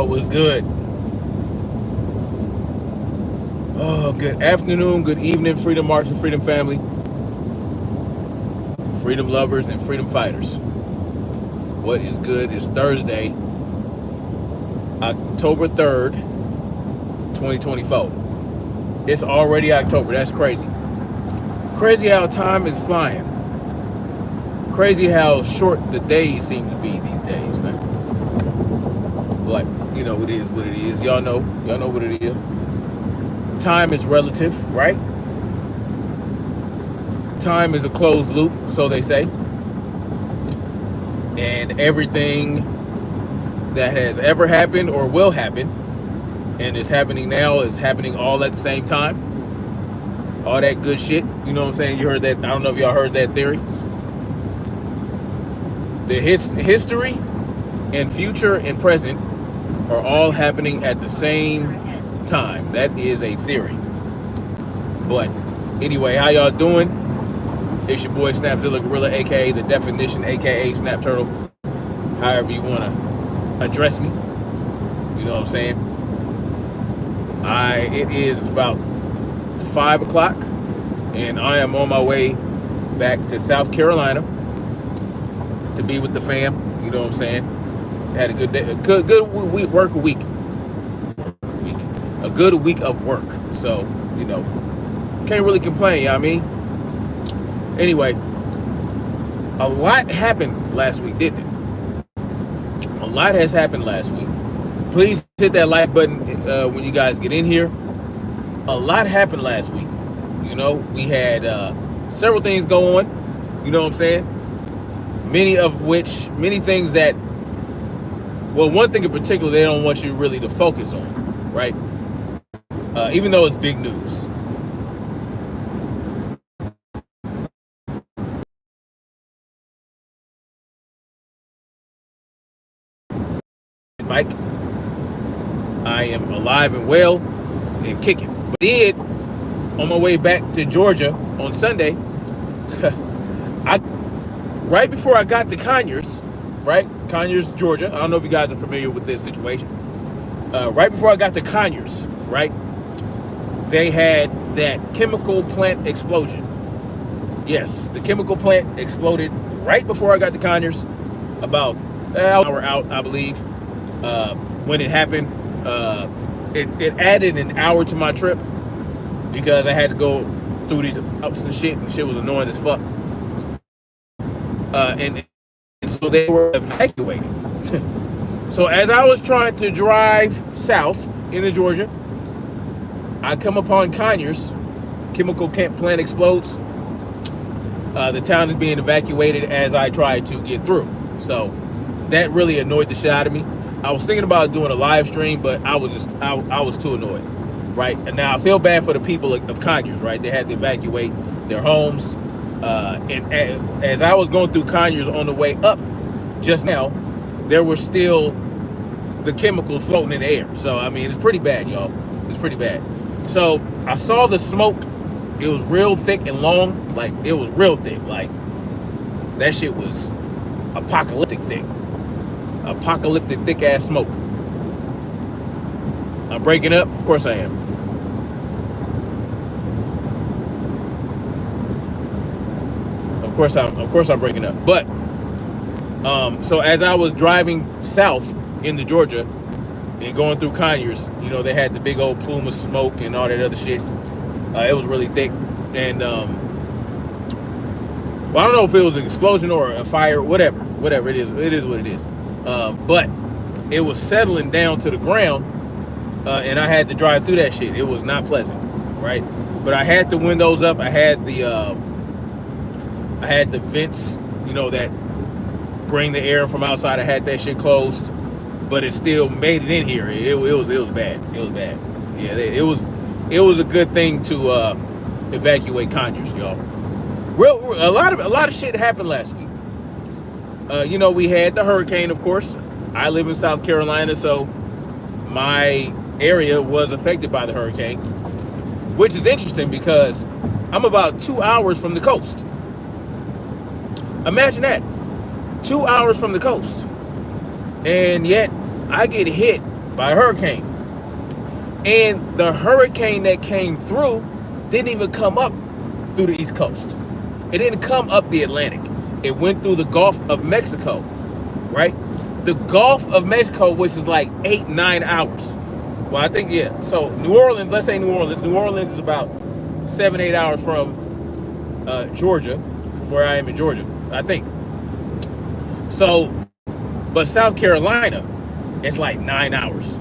what's good? Oh, good afternoon, good evening, Freedom March and Freedom Family, freedom lovers and freedom fighters. What is good? It's Thursday, October 3rd, 2024. It's already October. That's crazy. Crazy how time is flying. Crazy how short the days seem to be these days, man. But, it is what it is. Y'all know what it is. Time is relative, right? Time is a closed loop, so they say. And everything that has ever happened or will happen and is happening now is happening all at the same time. All that good shit. You know what I'm saying? You heard that? I don't know if y'all heard that theory. The history and future and present are all happening at the same time. That is a theory. But anyway, how y'all doing? It's your boy Snapzilla Gorilla, aka The Definition, aka Snap Turtle. However you want to address me. You know what I'm saying? It is about 5 o'clock and I am on my way back to South Carolina to be with the fam. You know what I'm saying? Had a good day, a good work week. A good week of work. So, can't really complain, you know what I mean? Anyway, a lot happened last week, didn't it? A lot has happened last week. Please hit that like button when you guys get in here. A lot happened last week. We had several things go on. You know what I'm saying? Many things that, well, one thing in particular they don't want you really to focus on, right? Even though it's big news. Mike, I am alive and well and kicking. But on my way back to Georgia on Sunday, right before I got to Conyers, right? Conyers, Georgia. I don't know if you guys are familiar with this situation. Right before I got to Conyers, right? They had that chemical plant explosion. Yes, the chemical plant exploded right before I got to Conyers, about an hour out, I believe. When it happened, it added an hour to my trip because I had to go through these ups and shit was annoying as fuck. And so they were evacuating. So as I was trying to drive south into Georgia, I come upon Conyers. Chemical plant explodes. The town is being evacuated as I try to get through. So that really annoyed the shit out of me. I was thinking about doing a live stream, but I was too annoyed, right? And now I feel bad for the people of Conyers, right? They had to evacuate their homes. And as I was going through Conyers on the way up just now, there were still the chemicals floating in the air. So, I mean, it's pretty bad, y'all. It's pretty bad. So I saw the smoke. It was real thick and long. Like, it was real thick. Like, that shit was apocalyptic thick. Apocalyptic thick ass smoke. I'm breaking up? Of course I am. Of course I'm breaking up. But so as I was driving south into Georgia and going through Conyers, they had the big old plume of smoke and all that other shit. It was really thick. And well, I don't know if it was an explosion or a fire, whatever it is what it is. But it was settling down to the ground, and I had to drive through that shit. It was not pleasant, right? But I had the windows up. I had the vents, that bring the air from outside. I had that shit closed, but it still made it in here. It was bad. It was bad. Yeah, it was a good thing to evacuate Conyers, y'all. A lot of shit happened last week. We had the hurricane, of course. I live in South Carolina, so my area was affected by the hurricane, which is interesting because I'm about 2 hours from the coast. Imagine that. 2 hours from the coast. And yet I get hit by a hurricane. And the hurricane that came through didn't even come up through the East Coast. It didn't come up the Atlantic. It went through the Gulf of Mexico, right? The Gulf of Mexico, which is like 8-9 hours. Well, I think, yeah. So New Orleans, let's say New Orleans. New Orleans is about 7-8 hours from Georgia, from where I am in Georgia, I think. So, but South Carolina, it's like 9 hours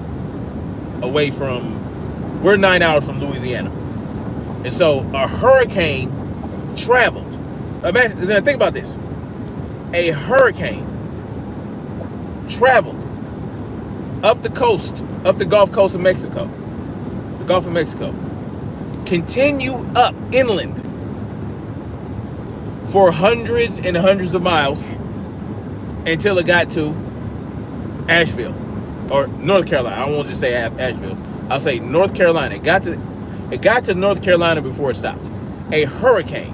away from, we're 9 hours from Louisiana. And so a hurricane traveled. Imagine, think about this. A hurricane traveled up the coast, up the Gulf Coast of Mexico, the Gulf of Mexico, continued up inland for hundreds and hundreds of miles until it got to Asheville, or North Carolina. I don't want to say Asheville. I'll say North Carolina. It got to North Carolina before it stopped. A hurricane.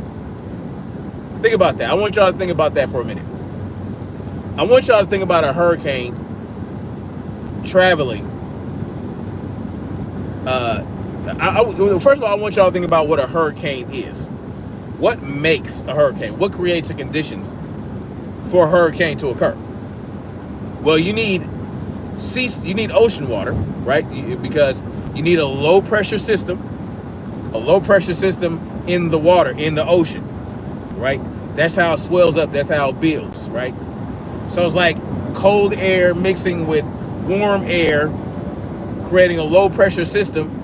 Think about that. I want y'all to think about that for a minute. I want y'all to think about a hurricane traveling. First of all, I want y'all to think about what a hurricane is. What makes a hurricane? What creates the conditions for a hurricane to occur? Well, you need ocean water, right? Because you need a low pressure system in the water, in the ocean, right? That's how it swells up. That's how it builds, right? So it's like cold air mixing with warm air, creating a low pressure system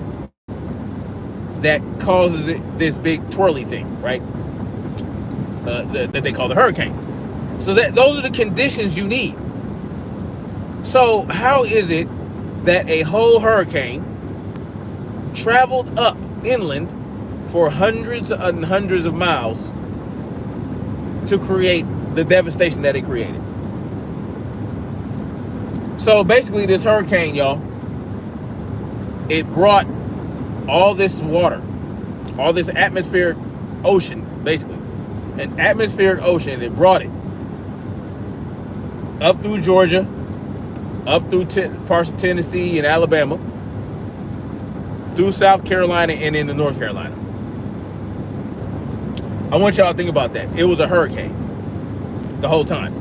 that causes this big twirly thing, right? That they call the hurricane. So those are the conditions you need. So how is it that a whole hurricane traveled up inland for hundreds and hundreds of miles to create the devastation that it created? So basically this hurricane, y'all, it brought all this water, all this atmospheric ocean, basically, an atmospheric ocean, it brought it up through Georgia, up through parts of Tennessee and Alabama, through South Carolina and into North Carolina. I want y'all to think about that. It was a hurricane the whole time.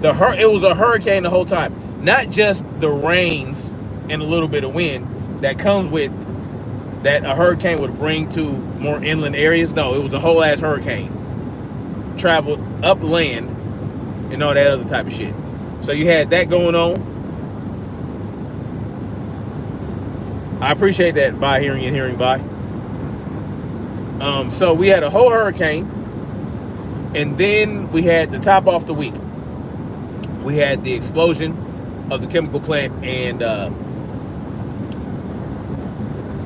It was a hurricane the whole time. Not just the rains and a little bit of wind that comes with that a hurricane would bring to more inland areas. No, it was a whole ass hurricane. Traveled upland and all that other type of shit. So you had that going on. I appreciate that by hearing by. So we had a whole hurricane, and then we had to top off the week. We had the explosion of the chemical plant and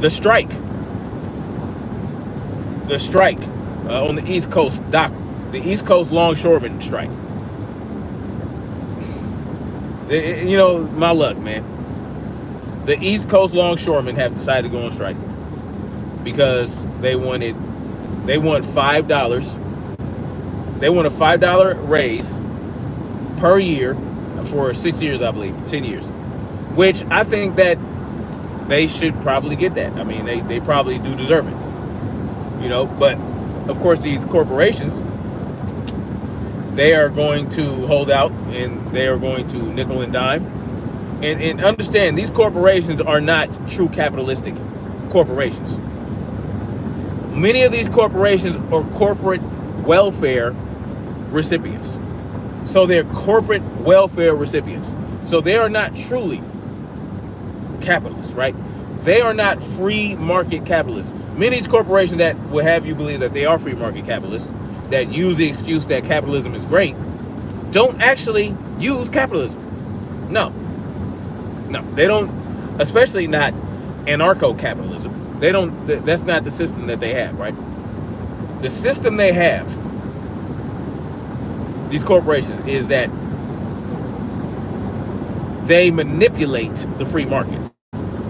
the strike on the East Coast dock, the East Coast longshoremen strike. You know, my luck, man. The East Coast longshoremen have decided to go on strike because they want $5. They want a $5 raise per year for 6 years, I believe, 10 years, which I think that they should probably get that. I mean, they probably do deserve it, you know, but of course these corporations, they are going to hold out and they are going to nickel and dime. And understand, these corporations are not true capitalistic corporations. Many of these corporations are corporate welfare recipients. So they're corporate welfare recipients. So they are not truly capitalists, right? They are not free market capitalists. Many of these corporations that will have you believe that they are free market capitalists, that use the excuse that capitalism is great, don't actually use capitalism. No, they don't, especially not anarcho-capitalism. They don't, that's not the system that they have, right? The system they have, these corporations, is that they manipulate the free market.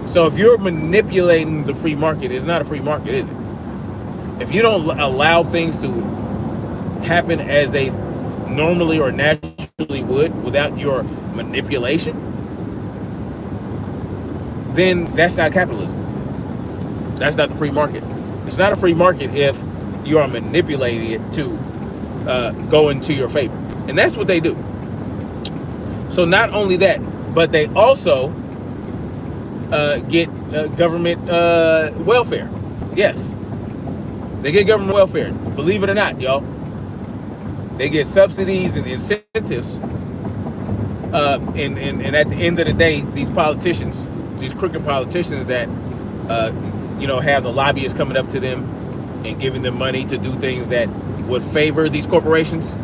So if you're manipulating the free market, it's not a free market, is it? If you don't allow things to happen as they normally or naturally would without your manipulation, then that's not capitalism. That's not the free market. It's not a free market if you are manipulating it to go into your favor. And that's what they do. So not only that, but they also get government welfare. Yes, they get government welfare. Believe it or not, y'all. They get subsidies and incentives. And at the end of the day, these politicians, these crooked politicians that have the lobbyists coming up to them and giving them money to do things that would favor these corporations,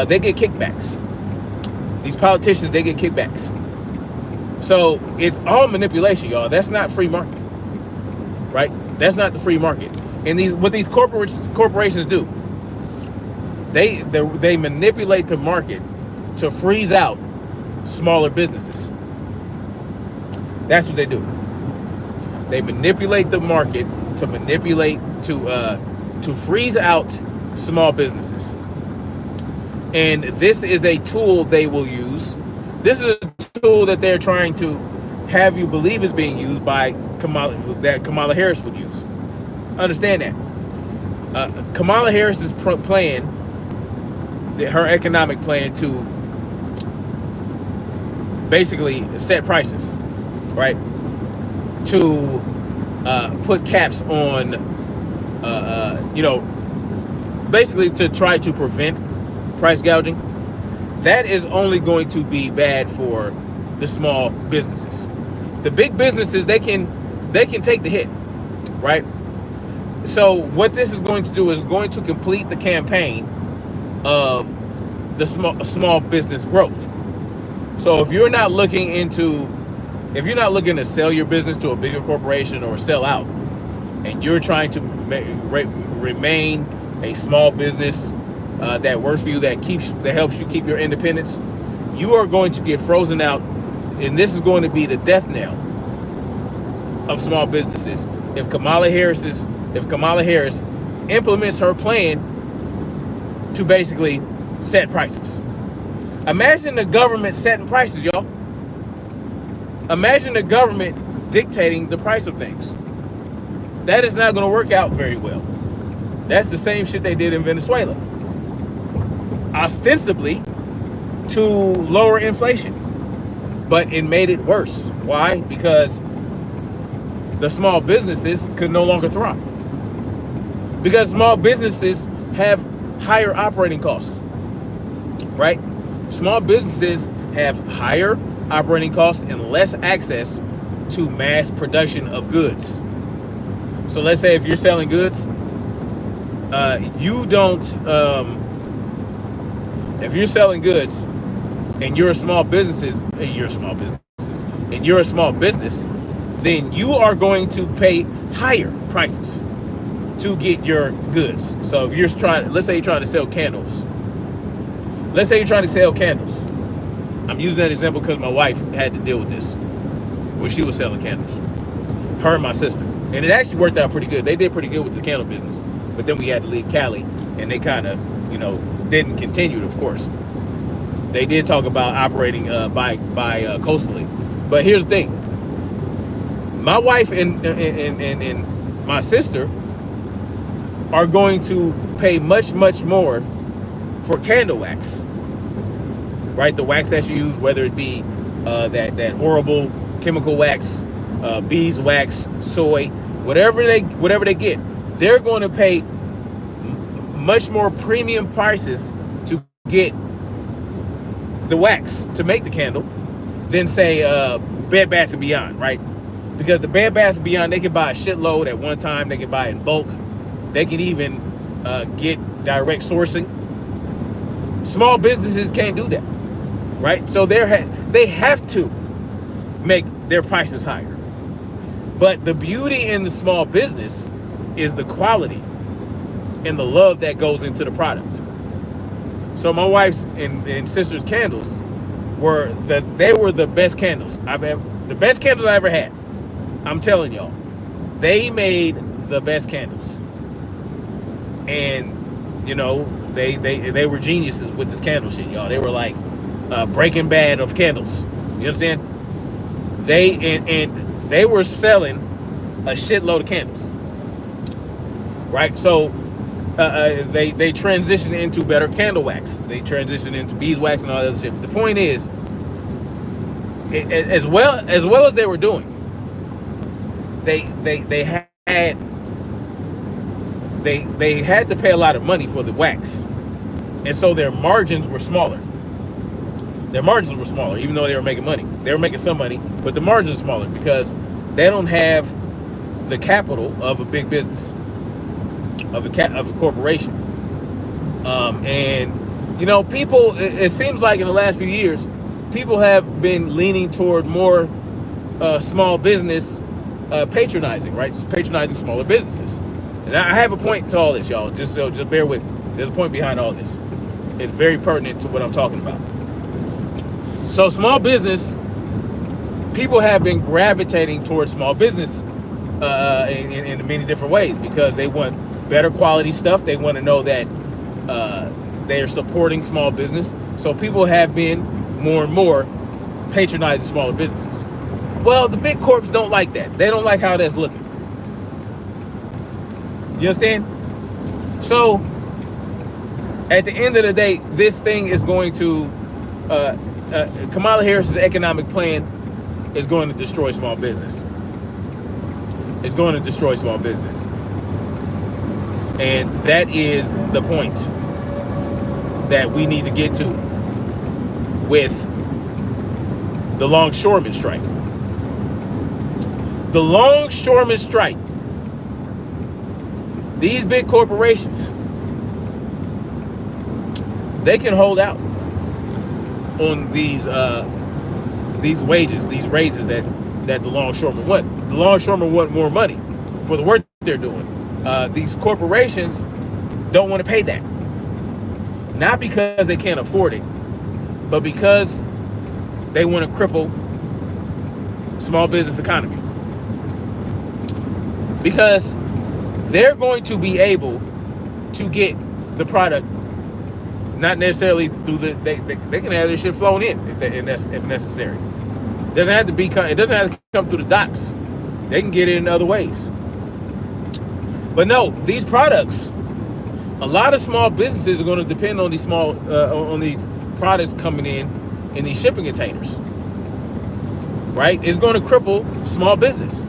they get kickbacks. These politicians, they get kickbacks. So it's all manipulation, y'all. That's not free market, right? That's not the free market. And what these corporations do, they manipulate the market to freeze out smaller businesses. That's what they do. They manipulate the market to freeze out small businesses. And this is a tool they will use. This is a tool that they're trying to have you believe is being used by Kamala Harris would use. Understand that. Kamala Harris's plan, her economic plan to basically set prices, right? To put caps on, basically to try to prevent price gouging. That is only going to be bad for the small businesses. The big businesses, they can take the hit, right? So what this is going to do is going to complete the campaign of the small business growth. So if you're not looking to sell your business to a bigger corporation or sell out, and you're trying to remain a small business that works for you, that helps you keep your independence, you are going to get frozen out, and this is going to be the death knell of small businesses if Kamala Harris implements her plan to basically set prices. Imagine the government setting prices, y'all. Imagine the government dictating the price of things. That is not going to work out very well. That's the same shit they did in Venezuela, ostensibly to lower inflation, but it made it worse. Why? Because the small businesses could no longer thrive. Because small businesses have higher operating costs, right? Small businesses have higher operating costs and less access to mass production of goods. So let's say if you're selling goods, if you're selling goods and you're a small business, then you are going to pay higher prices to get your goods. So if let's say you're trying to sell candles. I'm using that example because my wife had to deal with this when she was selling candles. Her and my sister. And it actually worked out pretty good. They did pretty good with the candle business. But then we had to leave Cali, and they kind of, didn't continue, of course. They did talk about operating by coastally. But here's the thing. My wife and my sister are going to pay much, much more for candle wax. Right? The wax that you use, whether it be that horrible chemical wax, beeswax, soy, whatever they get, they're going to pay much more premium prices to get the wax to make the candle than say Bed Bath & Beyond, right? Because the Bed Bath & Beyond, they can buy a shitload at one time. They can buy it in bulk. They can even get direct sourcing. Small businesses can't do that, right? So they have to make their prices higher. But the beauty in the small business is the quality and the love that goes into the product. So my wife's and sister's candles were the best candles the best candles I ever had. I'm telling y'all, they made the best candles, and they were geniuses with this candle shit, y'all. They were like Breaking Bad of candles. You understand? they were selling a shitload of candles, right? So they transitioned into better candle wax. They transitioned into beeswax and all that other shit. But the point is, as well as they were doing, they had to pay a lot of money for the wax, and so their margins were smaller. Even though they were making money. They were making some money, but the margins are smaller because they don't have the capital of a big business, of a corporation. And you know, people, it seems like in the last few years, people have been leaning toward more small business patronizing, right? Patronizing smaller businesses. And I have a point to all this, y'all. Just bear with me. There's a point behind all this. It's very pertinent to what I'm talking about. So small business, people have been gravitating towards small business in many different ways because they want better quality stuff. They want to know that they are supporting small business. So people have been more and more patronizing smaller businesses. Well, the big corps don't like that. They don't like how that's looking. You understand? So at the end of the day, this thing is going to Kamala Harris's economic plan is going to destroy small business. It's going to destroy small business. And that is the point that we need to get to with the longshoremen strike. The longshoremen strike. These big corporations, they can hold out on these wages, these raises that the longshoremen want. The longshoremen want more money for the work they're doing. These corporations don't want to pay that. Not because they can't afford it, but because they want to cripple small business economy. Because they're going to be able to get the product, not necessarily through they can have this shit flown in if necessary. It doesn't have to come through the docks. They can get it in other ways. But no, these products, a lot of small businesses are going to depend on these on these products coming in these shipping containers. Right? It's going to cripple small business.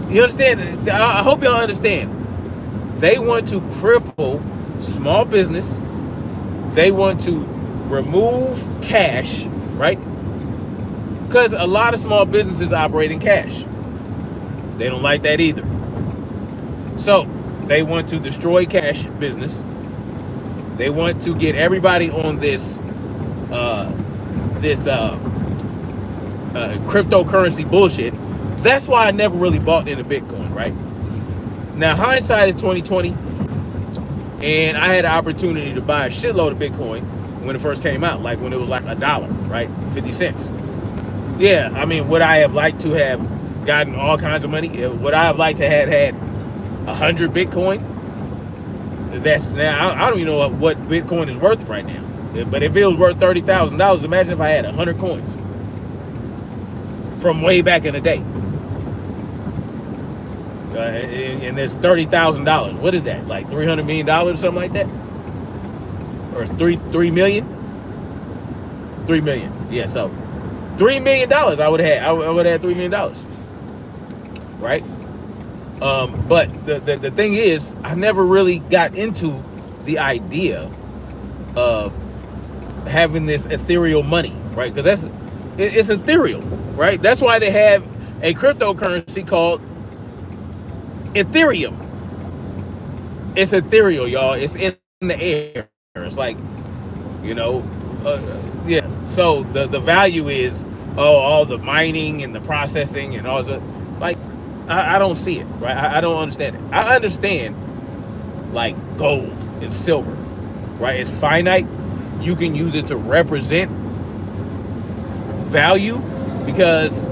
You understand? I hope y'all understand. They want to cripple small business. They want to remove cash, right? Because a lot of small businesses operate in cash. They don't like that either. So they want to destroy cash business. They want to get everybody on this cryptocurrency bullshit. That's why I never really bought into Bitcoin, right? Now hindsight is 2020, and I had an opportunity to buy a shitload of Bitcoin when it first came out, like when it was like $1, right? 50 cents. Yeah, I mean, would I have liked to have gotten all kinds of money? Would I have liked to have had 100 Bitcoin? That's now, I don't even know what Bitcoin is worth right now. But if it was worth $30,000, imagine if I had 100 coins from way back in the day. And there's $30,000. What is that? Like $300 million or something like that? Or 3 million? 3 million. Yeah, so $3 million I would have had. I would have had $3 million. Right? But the thing is, I never really got into the idea of having this ethereal money, right? Because it's ethereal, right? That's why they have a cryptocurrency called Ethereum. It's ethereal, y'all. It's in the air. It's like, you know, yeah. So the value is all the mining and the processing and all that. Like, I don't see it, right? I don't understand it. I understand like gold and silver, right? It's finite. You can use it to represent value because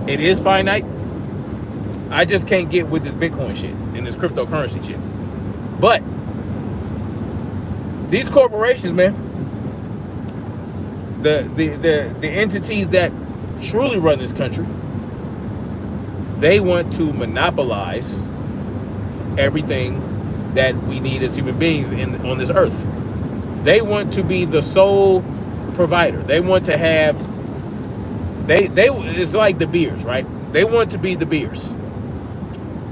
it is finite. I just can't get with this Bitcoin shit and this cryptocurrency shit. But these corporations, man, the entities that truly run this country, They want to monopolize everything that we need as human beings on this earth. They want to be the sole provider. They want to have, it's like the beers, right? They want to be the beers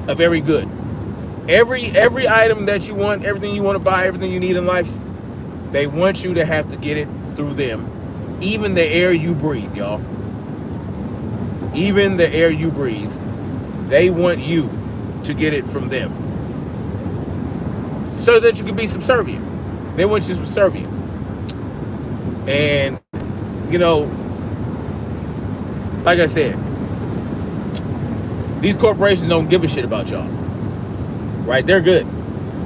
of every good. Every item that you want, everything you want to buy, everything you need in life, they want you to have to get it through them. Even the air you breathe, y'all. Even the air you breathe, they want you to get it from them, so that you can be subservient. They want you subservient. And, you know, like I said, these corporations don't give a shit about y'all. Right? They're good.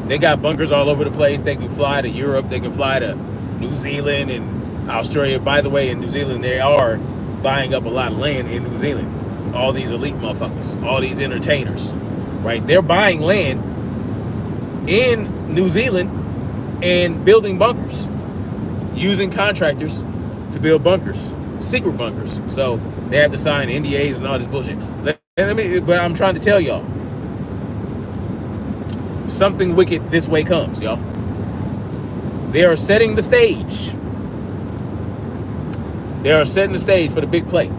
They got bunkers all over the place. They can fly to Europe. They can fly to New Zealand and Australia. By the way, in New Zealand, they are buying up a lot of land in New Zealand. All these elite motherfuckers, all these entertainers, right? They're buying land in New Zealand and building bunkers, using contractors to build bunkers, secret bunkers. So they have to sign NDAs and all this bullshit. But I'm trying to tell y'all, something wicked this way comes, y'all. They are setting the stage. They are setting the stage for the big play.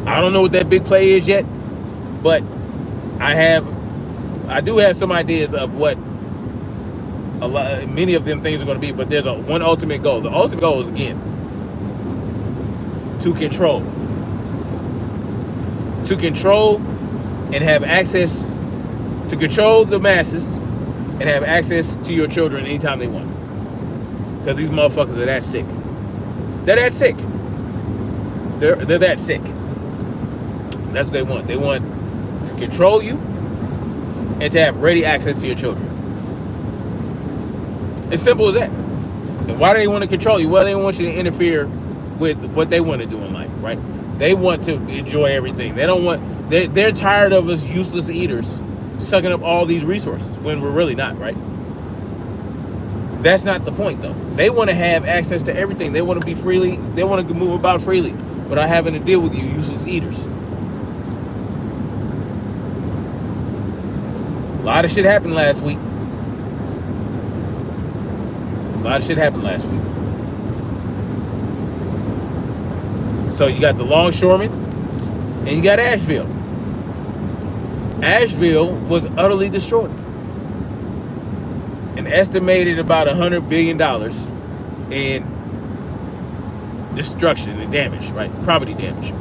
I don't know what that big play is yet, but I do have some ideas of what many of them things are going to be, but there's one ultimate goal. The ultimate goal is, again, to control and have access, to control the masses and have access to your children anytime they want. Because these motherfuckers are that sick. They're that sick. They're that sick. That's what they want. They want to control you and to have ready access to your children. As simple as that. And why do they want to control you? Well, they don't want you to interfere with what they want to do in life, right? They want to enjoy everything. They're tired of us useless eaters sucking up all these resources when we're really not, right? That's not the point, though. They want to have access to everything. They want to be freely, they want to move about freely without having to deal with you useless eaters. A lot of shit happened last week. So you got the longshoremen and you got Asheville. Asheville was utterly destroyed. An estimated about $100 billion in destruction and damage, right? Property damage.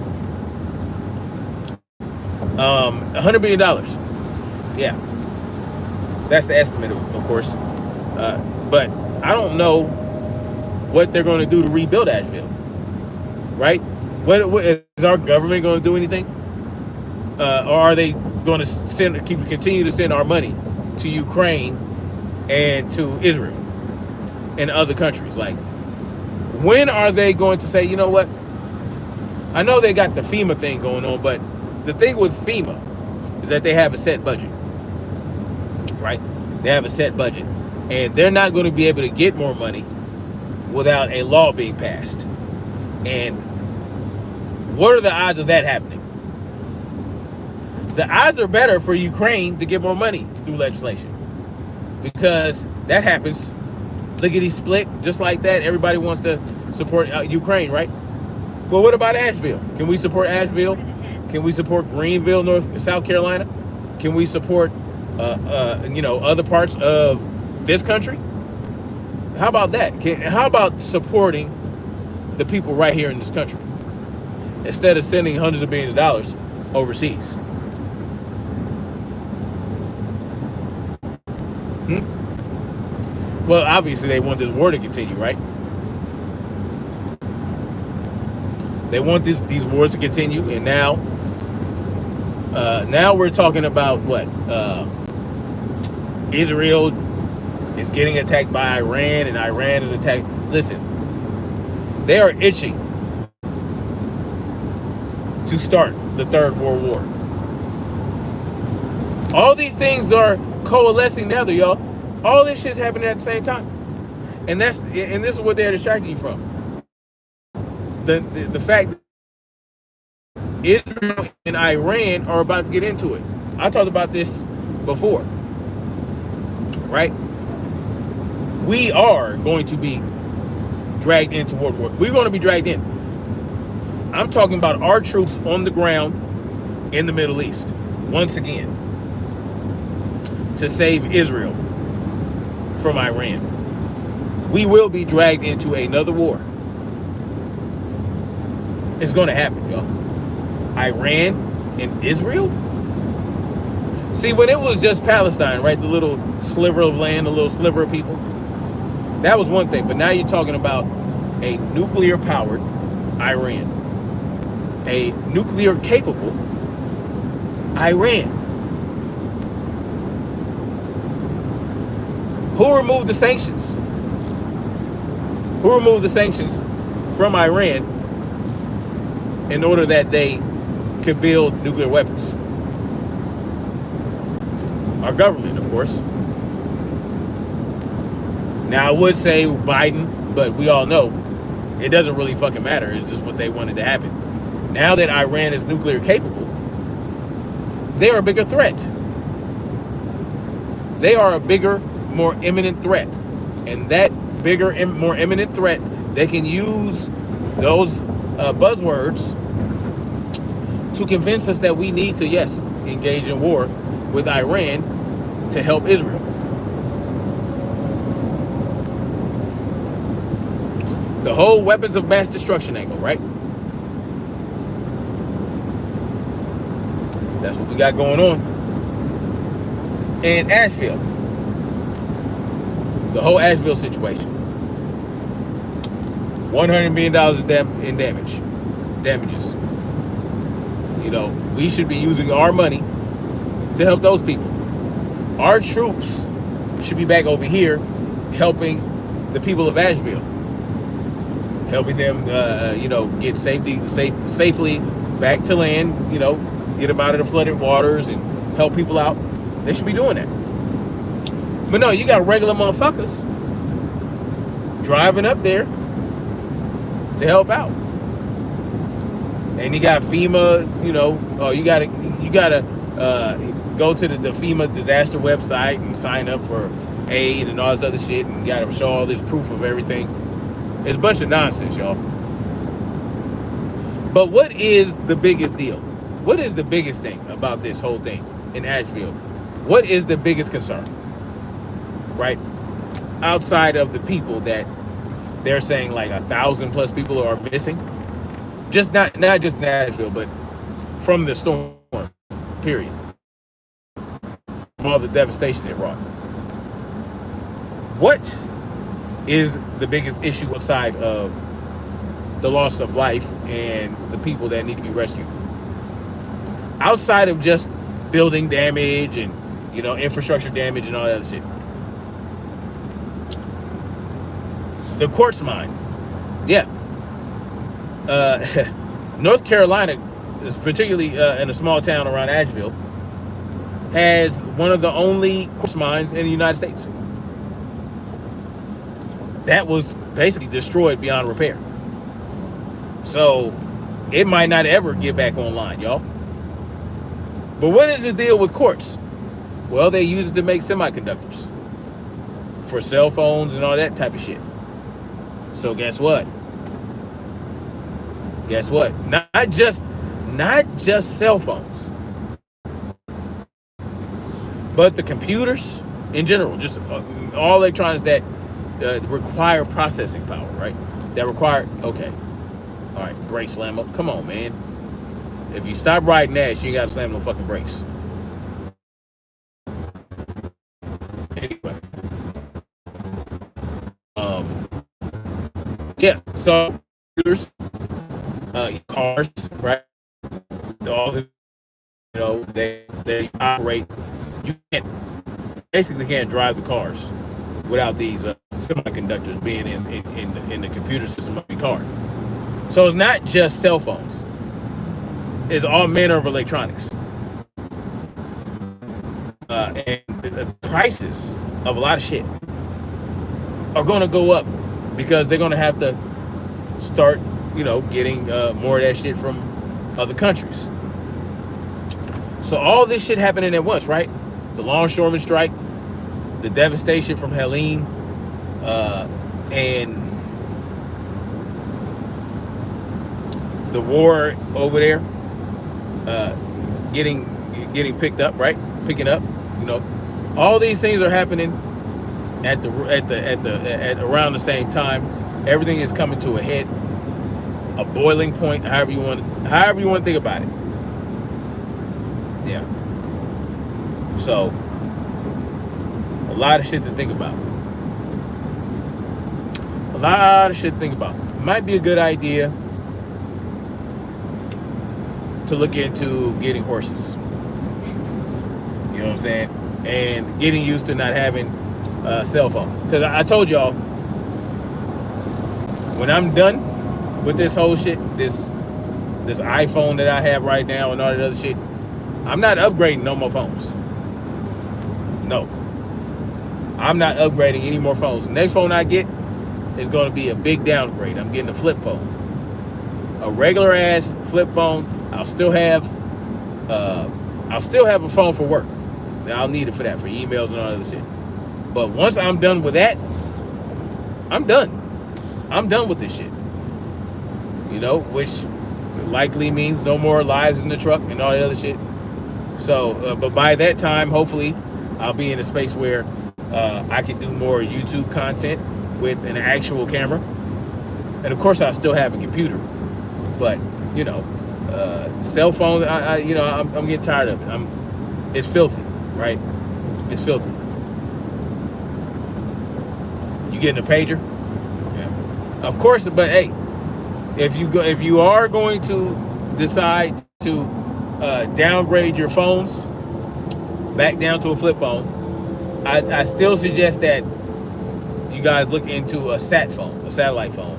$100 billion. Yeah. That's the estimate, of course. But I don't know what they're going to do to rebuild Asheville, right? What is our government going to do anything? Or are they going to continue to send our money to Ukraine and to Israel and other countries? Like, when are they going to say, you know what? I know they got the FEMA thing going on, but the thing with FEMA is that they have a set budget, right? They have a set budget, and they're not going to be able to get more money without a law being passed. And what are the odds of that happening? The odds are better for Ukraine to get more money through legislation, because that happens lickety split, just like that. Everybody wants to support Ukraine, right? Well, what about Asheville? Can we support Asheville? Can we support Greenville, South Carolina? Can we support other parts of this country? How about that? How about supporting the people right here in this country instead of sending hundreds of billions of dollars overseas? Well, obviously they want this war to continue, right? They want these wars to continue, and now we're talking about what? Israel is getting attacked by Iran, and Iran is attacked. Listen, they are itching to start the Third World War. All these things are coalescing together, y'all. All this shit's happening at the same time, and this is what they're distracting you from. The fact Israel and Iran are about to get into it. I talked about this before, right? We are going to be dragged into world war. We're going to be dragged in. I'm talking about our troops on the ground in the Middle East, once again, to save Israel from Iran. We will be dragged into another war. It's going to happen, y'all. Iran and Israel? See, when it was just Palestine, right, the little sliver of land, the little sliver of people, that was one thing. But now you're talking about a nuclear-powered Iran, a nuclear-capable Iran. Who removed the sanctions? Who removed the sanctions from Iran in order that they could build nuclear weapons? Our government, of course. Now, I would say Biden, but we all know it doesn't really fucking matter. It's just what they wanted to happen. Now that Iran is nuclear capable, they're a bigger threat. They are a bigger, more imminent threat. And that bigger and more imminent threat, they can use those buzzwords to convince us that we need to, yes, engage in war with Iran to help Israel. The whole weapons of mass destruction angle, right? That's what we got going on. And Asheville. The whole Asheville situation. $100 million in damages. You know, we should be using our money to help those people. Our troops should be back over here helping the people of Asheville, helping them, get safely back to land. You know, get them out of the flooded waters and help people out. They should be doing that. But no, you got regular motherfuckers driving up there to help out. And you got FEMA, you gotta go to the FEMA disaster website and sign up for aid and all this other shit, and you gotta show all this proof of everything. It's a bunch of nonsense, y'all. But what is the biggest deal? What is the biggest thing about this whole thing in Asheville? What is the biggest concern? Right? Outside of the people that they're saying like 1,000+ people are missing. Just not just in Asheville, but from the storm, period. From all the devastation it brought. What is the biggest issue outside of the loss of life and the people that need to be rescued? Outside of just building damage and, infrastructure damage and all that other shit. The quartz mine. Yeah. North Carolina, is particularly in a small town around Asheville, has one of the only quartz mines in the United States. That was basically destroyed beyond repair. So it might not ever get back online, y'all. But what is the deal with quartz? Well, they use it to make semiconductors for cell phones and all that type of shit. So guess what? Not just cell phones, but the computers in general, just all electronics that require processing power, right? That require, okay. All right, brake slam up. Come on, man. If you stop riding that, you got to slam no fucking brakes. Anyway. Yeah, so computers, cars, right? All the, they operate. You basically can't drive the cars without these semiconductors being in the computer system of your car. So it's not just cell phones. It's all manner of electronics. And the prices of a lot of shit are going to go up because they're going to have to start, getting more of that shit from other countries. So all this shit happening at once, right? The longshoremen strike, the devastation from Helene, and the war over there, getting picked up, right? Picking up, you know, all these things are happening at around the same time. Everything is coming to a head, a boiling point, however you want to think about it. Yeah. So a lot of shit to think about. Might be a good idea to look into getting horses. You know what I'm saying? And getting used to not having a cell phone. Because I told y'all, when I'm done with this whole shit, this iPhone that I have right now and all that other shit, I'm not upgrading no more phones. No. I'm not upgrading any more phones. The next phone I get is going to be a big downgrade. I'm getting a flip phone. A regular ass flip phone. I'll still have a phone for work. Now I'll need it for that, for emails and all that other shit. But once I'm done with that, I'm done. I'm done with this shit. You know, which likely means no more lives in the truck and all that other shit. So, but by that time, hopefully, I'll be in a space where I can do more YouTube content with an actual camera. And of course, I'll still have a computer. But, you know, cell phone, I'm getting tired of it. It's filthy, right? It's filthy. You getting a pager? Yeah. Of course, but hey, if you are going to decide to downgrade your phones back down to a flip phone, I still suggest that you guys look into a satellite phone,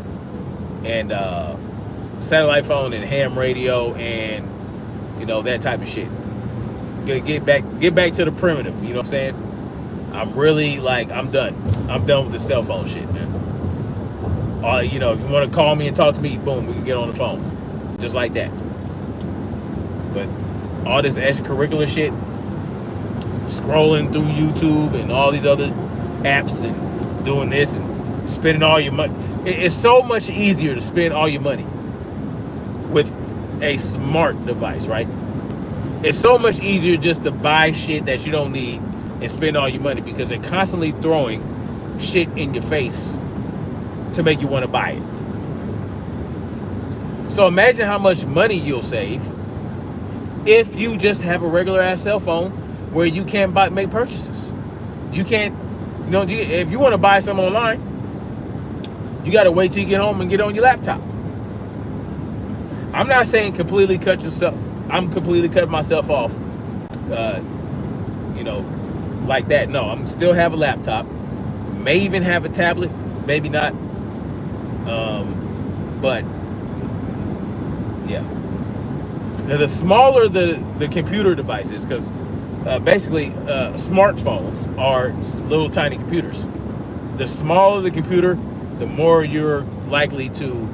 and ham radio, and you know, that type of shit. Get back to the primitive. You know what I'm saying? I'm really I'm done. I'm done with the cell phone shit, man. You know, if you want to call me and talk to me, boom, we can get on the phone, just like that. But all this extracurricular shit, scrolling through YouTube and all these other apps and doing this and spending all your money. It's so much easier to spend all your money with a smart device, right? It's so much easier just to buy shit that you don't need and spend all your money, because they're constantly throwing shit in your face to make you want to buy it. So imagine how much money you'll save if you just have a regular ass cell phone where you can't make purchases. You can't, you know, if you want to buy something online, you got to wait till you get home and get on your laptop. I'm not saying completely cut yourself. I'm completely cutting myself off, you know, like that. No, I'm still have a laptop. May even have a tablet, maybe not. But yeah, the smaller the computer devices, because basically smartphones are little tiny computers. The smaller the computer, the more you're likely to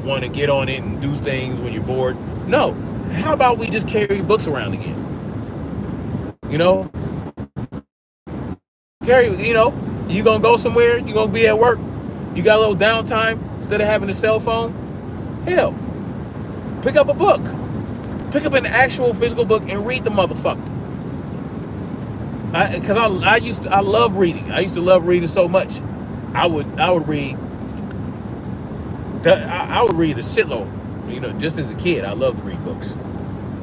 want to get on it and do things when you're bored. No, how about we just carry books around again? You know, you gonna go somewhere, you gonna be at work, you got a little downtime, instead of having a cell phone, hell, pick up a book. Pick up an actual physical book and read the motherfucker. Because I love reading. I used to love reading so much. I would read a shitload. You know, just as a kid, I loved to read books.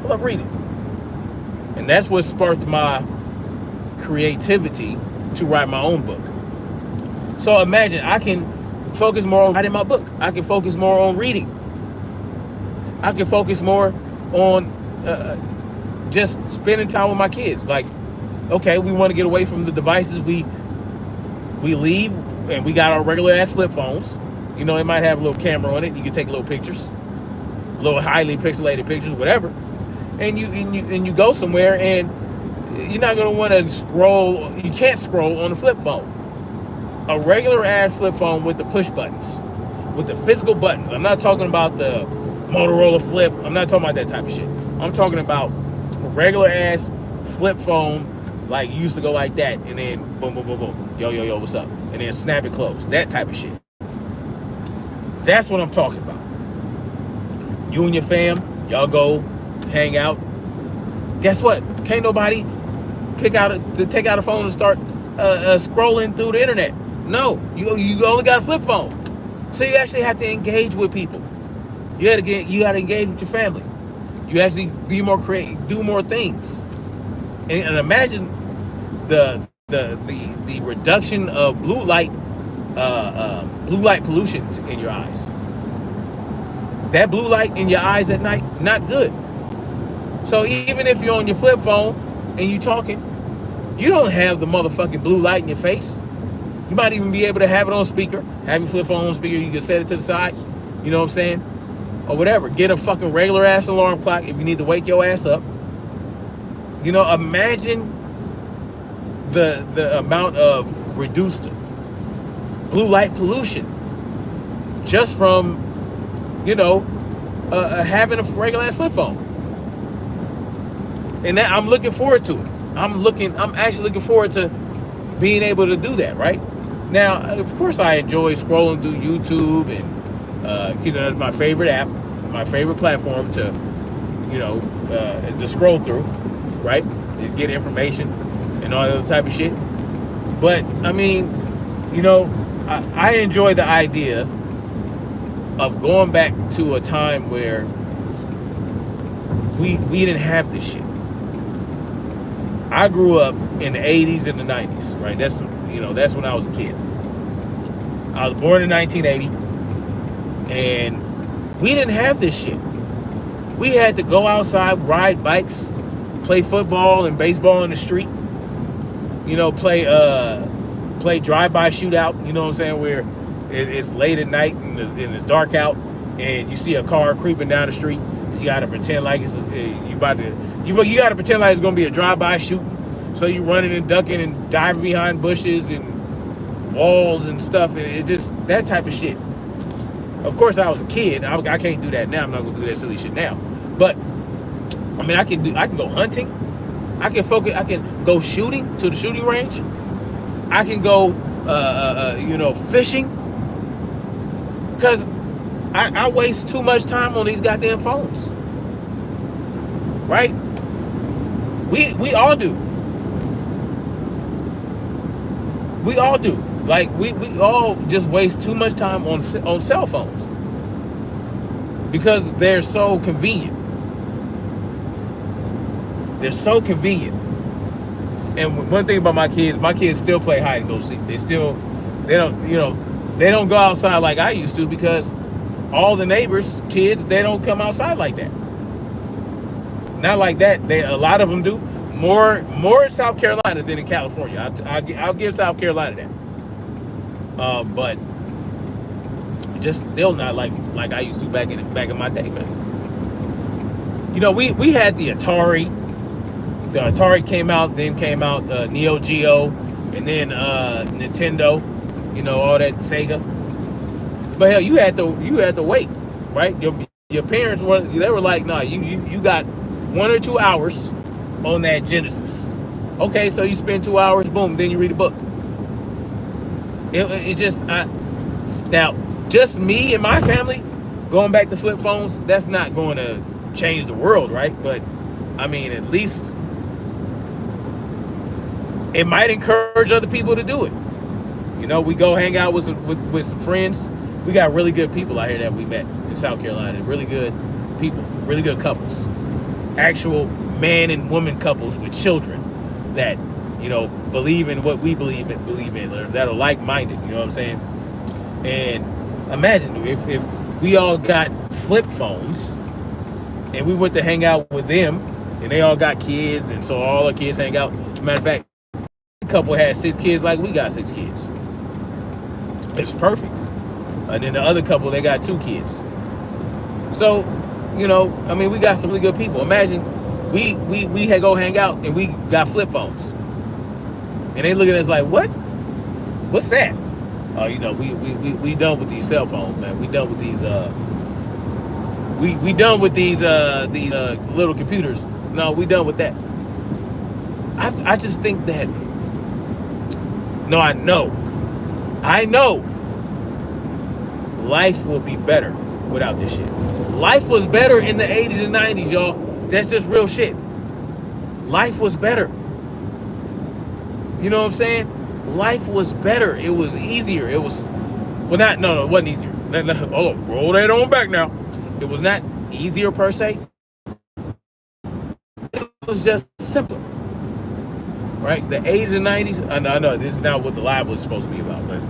I love reading. And that's what sparked my creativity to write my own book. So imagine, I can focus more on writing my book. I can focus more on reading. I can focus more on just spending time with my kids. Like, okay, we want to get away from the devices. We leave, and we got our regular ass flip phones. You know, it might have a little camera on it. You can take little pictures, little highly pixelated pictures, whatever. And you go somewhere, and you're not gonna want to scroll. You can't scroll on a flip phone. A regular ass flip phone with the push buttons, with the physical buttons. I'm not talking about the Motorola flip. I'm not talking about that type of shit. I'm talking about a regular ass flip phone, like you used to go like that, and then boom, boom, boom, boom. Yo, yo, yo, what's up? And then snap it closed. That type of shit. That's what I'm talking about. You and your fam, y'all go hang out. Guess what? Can't nobody take out a phone and start scrolling through the internet. No, you only got a flip phone. So you actually have to engage with people. You got to engage with your family. You actually be more creative, do more things, and imagine the reduction of blue light pollution in your eyes. That blue light in your eyes at night, not good. So even if you're on your flip phone and you talking, you don't have the motherfucking blue light in your face. You might even be able to have it on speaker, have your flip phone on speaker. You can set it to the side. You know what I'm saying? Or whatever. Get a fucking regular ass alarm clock if you need to wake your ass up. You know, imagine the amount of reduced blue light pollution just from, you know, having a regular ass flip phone. And that, I'm looking forward to it. I'm actually looking forward to being able to do that, right? Now, of course, I enjoy scrolling through YouTube and, you know, my favorite app, my favorite platform to, you know, to scroll through, right? To get information and all that other type of shit. But, I mean, you know, I enjoy the idea of going back to a time where we didn't have this shit. I grew up in the 80s and the 90s, right? That's when I was a kid. I was born in 1980, and we didn't have this shit. We had to go outside, ride bikes, play football and baseball in the street. You know, play drive-by shootout. You know what I'm saying? Where it's late at night and it's dark out, and you see a car creeping down the street. You gotta pretend like it's you gotta pretend like it's gonna be a drive-by shooting. So you running and ducking and diving behind bushes and walls and stuff, and it's just that type of shit. Of course, I was a kid. I can't do that now. I'm not gonna do that silly shit now. But I mean, I can go hunting. I can go shooting to the shooting range. I can go, you know, fishing. Because I waste too much time on these goddamn phones. Right? We all do. We all do. Like, we all just waste too much time on cell phones. Because they're so convenient. They're so convenient. And one thing about my kids still play hide and go seek. They don't go outside like I used to, because all the neighbors' kids, they don't come outside like that. Not like that. A lot of them do. More in South Carolina than in California. I'll give South Carolina that. But just still not like I used to back in my day, man. You know, we had the Atari. The Atari came out, Neo Geo, and then Nintendo. You know, all that Sega. But hell, you had to wait, right? Your parents were like, nah, you got 1 or 2 hours on that Genesis. Okay, so you spend 2 hours, boom, then you read a book. Now, just me and my family going back to flip phones, that's not going to change the world, right? But I mean, at least it might encourage other people to do it. You know, we go hang out with some friends. We got really good people out here that we met in South Carolina. Really good people, really good couples. Actual man and woman couples with children that, you know, believe in what we believe in, that are like-minded, you know what I'm saying? And imagine if we all got flip phones and we went to hang out with them, and they all got kids, and so all our kids hang out. Matter of fact, the couple had 6 kids like we got 6 kids. It's perfect. And then the other couple, they got 2 kids. So, you know, I mean, we got some really good people. Imagine we had go hang out and we got flip phones, and they look at us like, what? What's that? Oh, you know, we done with these cell phones, man. We done with these We done with these little computers. No, we done with that. I just think that. No, I know life will be better without this shit. Life was better in the 80s and 90s, y'all. That's just real shit. Life was better. You know what I'm saying? Life was better. It was easier. It was, well, not, no, it wasn't easier. Hold on, roll that on back now. It was not easier per se. It was just simpler. Right? The 80s and 90s. I know this is not what the live was supposed to be about, but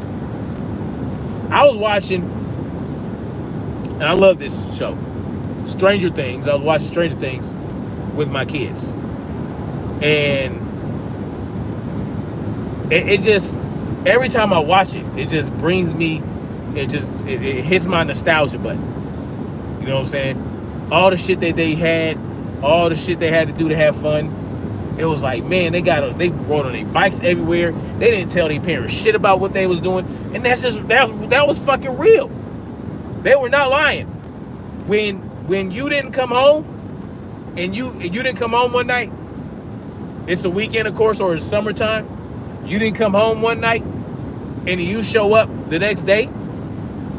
I was watching, and I love this show, Stranger Things. I was watching Stranger Things with my kids, and it just, every time I watch it, it just brings me, it hits my nostalgia button. You know what I'm saying? All the shit that they had, all the shit they had to do to have fun. It was like, man, they rode on their bikes everywhere. They didn't tell their parents shit about what they was doing, and that was fucking real. They were not lying. When you didn't come home, and you didn't come home one night, it's a weekend, of course, or it's summertime. You didn't come home one night, and you show up the next day.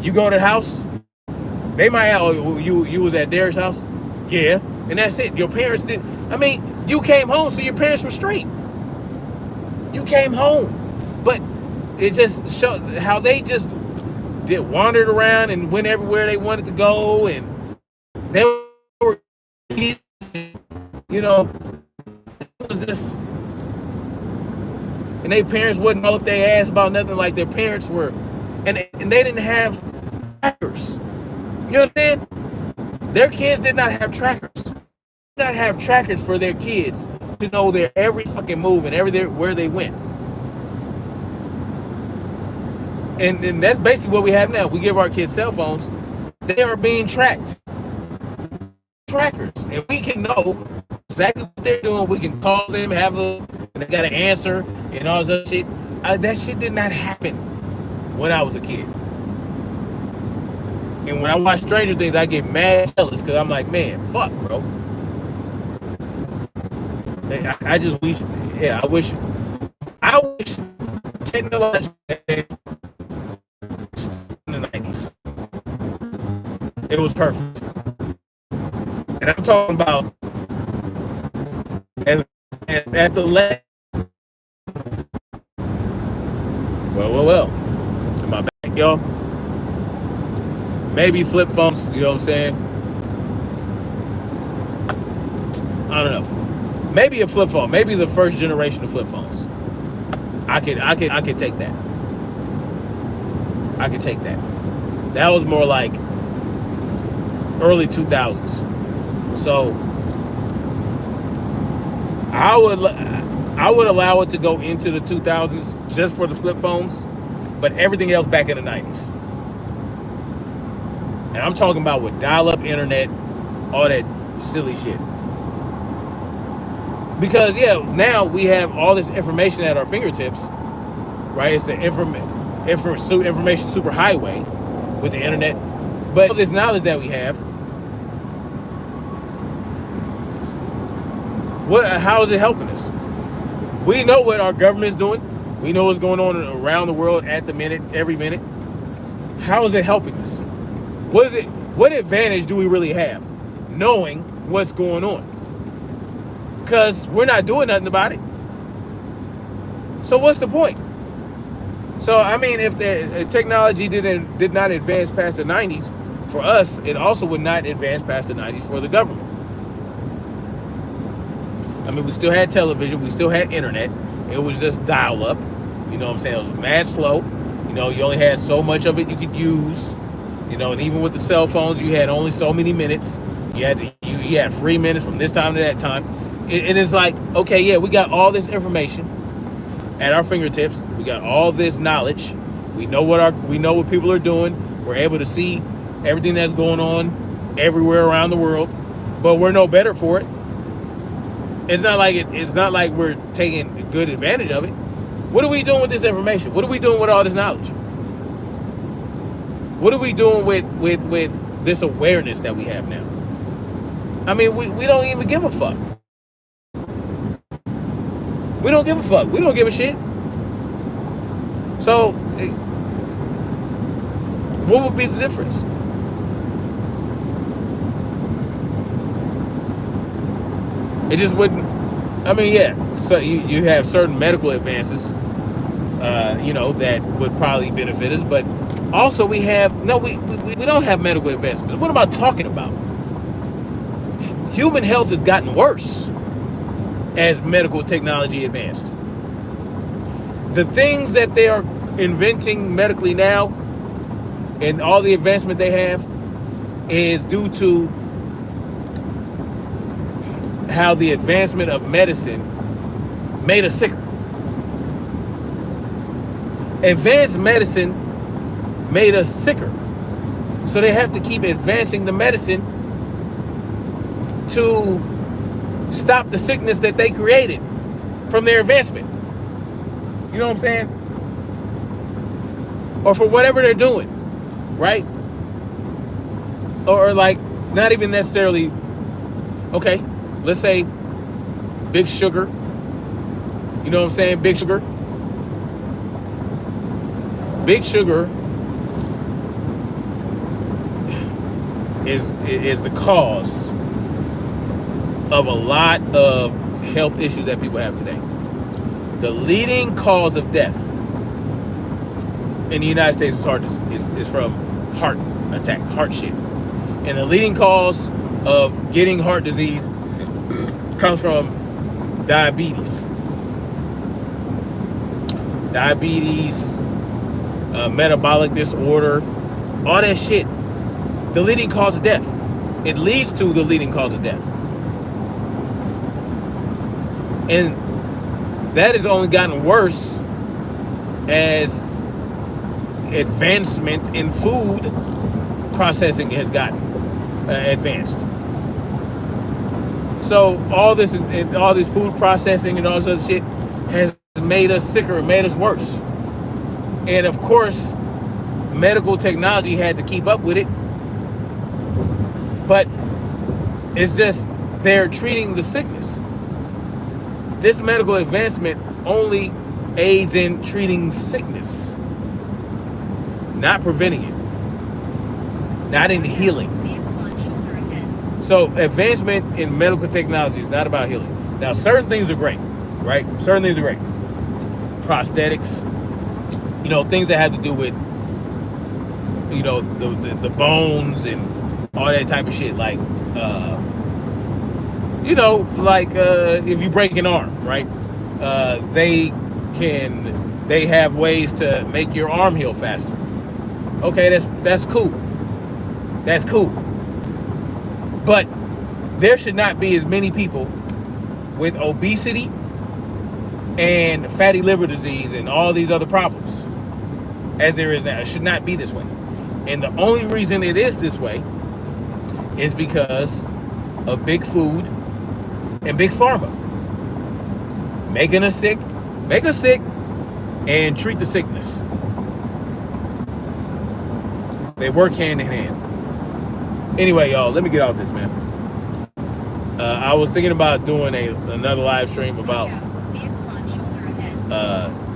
You go to the house. They might have, oh, you was at Derek's house, yeah, and that's it. Your parents did. I mean, you came home, so your parents were straight. You came home, but it just showed how they just wandered around and went everywhere they wanted to go, and they were, you know, it was just, and their parents wouldn't know if they asked about nothing. Like their parents were, and they didn't have trackers. You know what I'm saying? Their kids did not have trackers. Not have trackers for their kids to know their every fucking move and where they went. And that's basically what we have now. We give our kids cell phones. They are being tracked. Trackers. And we can know exactly what they're doing. We can call them, and they got an answer and all this other shit. That shit did not happen when I was a kid. And when I watch Stranger Things, I get mad jealous because I'm like, man, fuck, bro. I just wish, yeah, I wish technology in the 90s. It was perfect. And I'm talking about at the left. Well. Am I back, y'all? Maybe flip phones, you know what I'm saying? I don't know. Maybe a flip phone. Maybe the first generation of flip phones. I could take that. I could take that. That was more like early 2000s. So I would allow it to go into the 2000s just for the flip phones, but everything else back in the 90s. And I'm talking about with dial-up internet, all that silly shit. Because, yeah, now we have all this information at our fingertips, right? It's the information superhighway with the internet. But all this knowledge that we have, how is it helping us? We know what our government is doing. We know what's going on around the world at the minute, every minute. How is it helping us? What advantage do we really have knowing what's going on? Because we're not doing nothing about it. So what's the point? So, I mean, if the technology did not advance past the 90s, for us, it also would not advance past the 90s for the government. I mean, we still had television. We still had internet. It was just dial up. You know what I'm saying? It was mad slow. You know, you only had so much of it you could use. You know, and even with the cell phones, you had only so many minutes. You had free minutes from this time to that time. It is like, okay, yeah, we got all this information at our fingertips. We got all this knowledge. We know what people are doing. We're able to see everything that's going on everywhere around the world, but we're no better for it. It's not like we're taking good advantage of it. What are we doing with this information? What are we doing with all this knowledge? What are we doing with this awareness that we have now. I mean, we don't even give a fuck. We don't give a fuck. We don't give a shit. So, what would be the difference? It just wouldn't. I mean, yeah. So you have certain medical advances, that would probably benefit us, but also we don't have medical advancements. What am I talking about? Human health has gotten worse as medical technology advanced. The things that they are inventing medically now and all the advancement they have is due to how the advancement of medicine made us sicker. Advanced medicine made us sicker. So they have to keep advancing the medicine to stop the sickness that they created from their advancement. You know what I'm saying? Or for whatever they're doing, right? Or like, not even necessarily, okay, let's say big sugar. You know what I'm saying? Big sugar. Big sugar is the cause of a lot of health issues that people have today. The leading cause of death in the United States is from heart attack, heart shit. And the leading cause of getting heart disease comes from diabetes. Metabolic disorder, all that shit. The leading cause of death. It leads to the leading cause of death. And that has only gotten worse as advancement in food processing has gotten advanced. So all this food processing and all this other shit has made us sicker and made us worse. And of course, medical technology had to keep up with it. But it's just they're treating the sickness. This medical advancement only aids in treating sickness, not preventing it, not in healing. So advancement in medical technology is not about healing. Now, certain things are great, right? Certain things are great. Prosthetics, things that have to do with, the bones and all that type of shit. Like, if you break an arm, right? They have ways to make your arm heal faster. Okay, that's cool. That's cool. But there should not be as many people with obesity and fatty liver disease and all these other problems as there is now. It should not be this way. And the only reason it is this way is because of big food and big pharma. Making us sick, make us sick, and treat the sickness. They work hand in hand. Anyway, y'all, let me get off this, man. I was thinking about doing another live stream about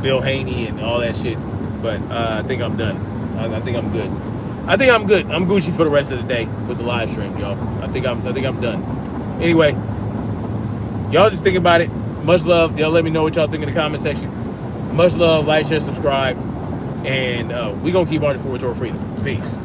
Bill Haney and all that shit, but I think I'm done. I think I'm good. I'm Gucci for the rest of the day with the live stream, y'all. I think I'm done. Anyway, y'all just think about it. Much love. Y'all let me know what y'all think in the comment section. Much love. Like, share, subscribe, and we gonna keep marching forward toward freedom. Peace.